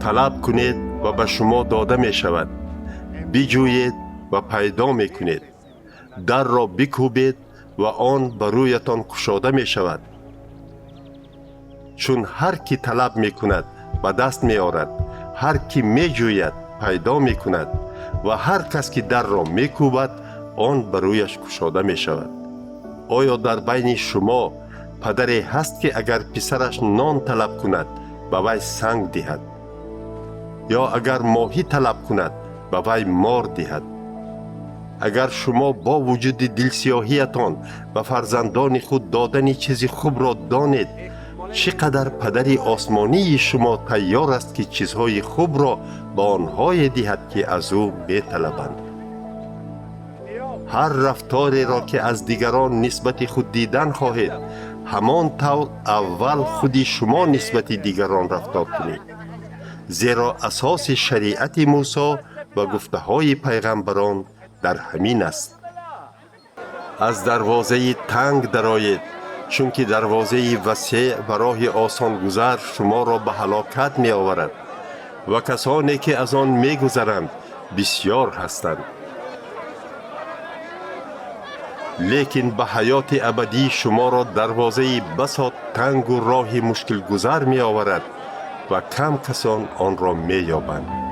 طلب کنید و به شما داده می شود. بجویید و پیدا می کنید. در را بکوبید و آن بر رویتان گشاده می شود. چون هر کی طلب می کند به دست می آورد، هر کی می جوید پیدا می کند و هر کس که در را می کوبد آن بر رویش گشاده می شود. آیا در بین شما پدری هست که اگر پسرش نان طلب کند به وی سنگ دهد؟ یا اگر ماهی طلب کند به وی مار دهد؟ اگر شما با وجود دلسیاهیتان به فرزندان خود دادن چیز خوب را دانید، چقدر پدر آسمانی شما تیار است که چیزهای خوب را به آنهای دهد که از او می طلبند. هر رفتاری را که از دیگران نسبت خود دیدن خواهید، همان طور اول خودی شما نسبت دیگران رفتار کنید. زیرا اساس شریعت موسی و گفته های پیغمبران در همین است. از دروازه تنگ درآیید، چون که دروازه وسیع و راه آسان گذر شما را به هلاکت می آورد و کسانی که از آن می گذرند بسیار هستند. لیکن به حیات ابدی شما را دروازه بساط تنگ و راه مشکل گذر می آورد و کم کسان آن را می یابند.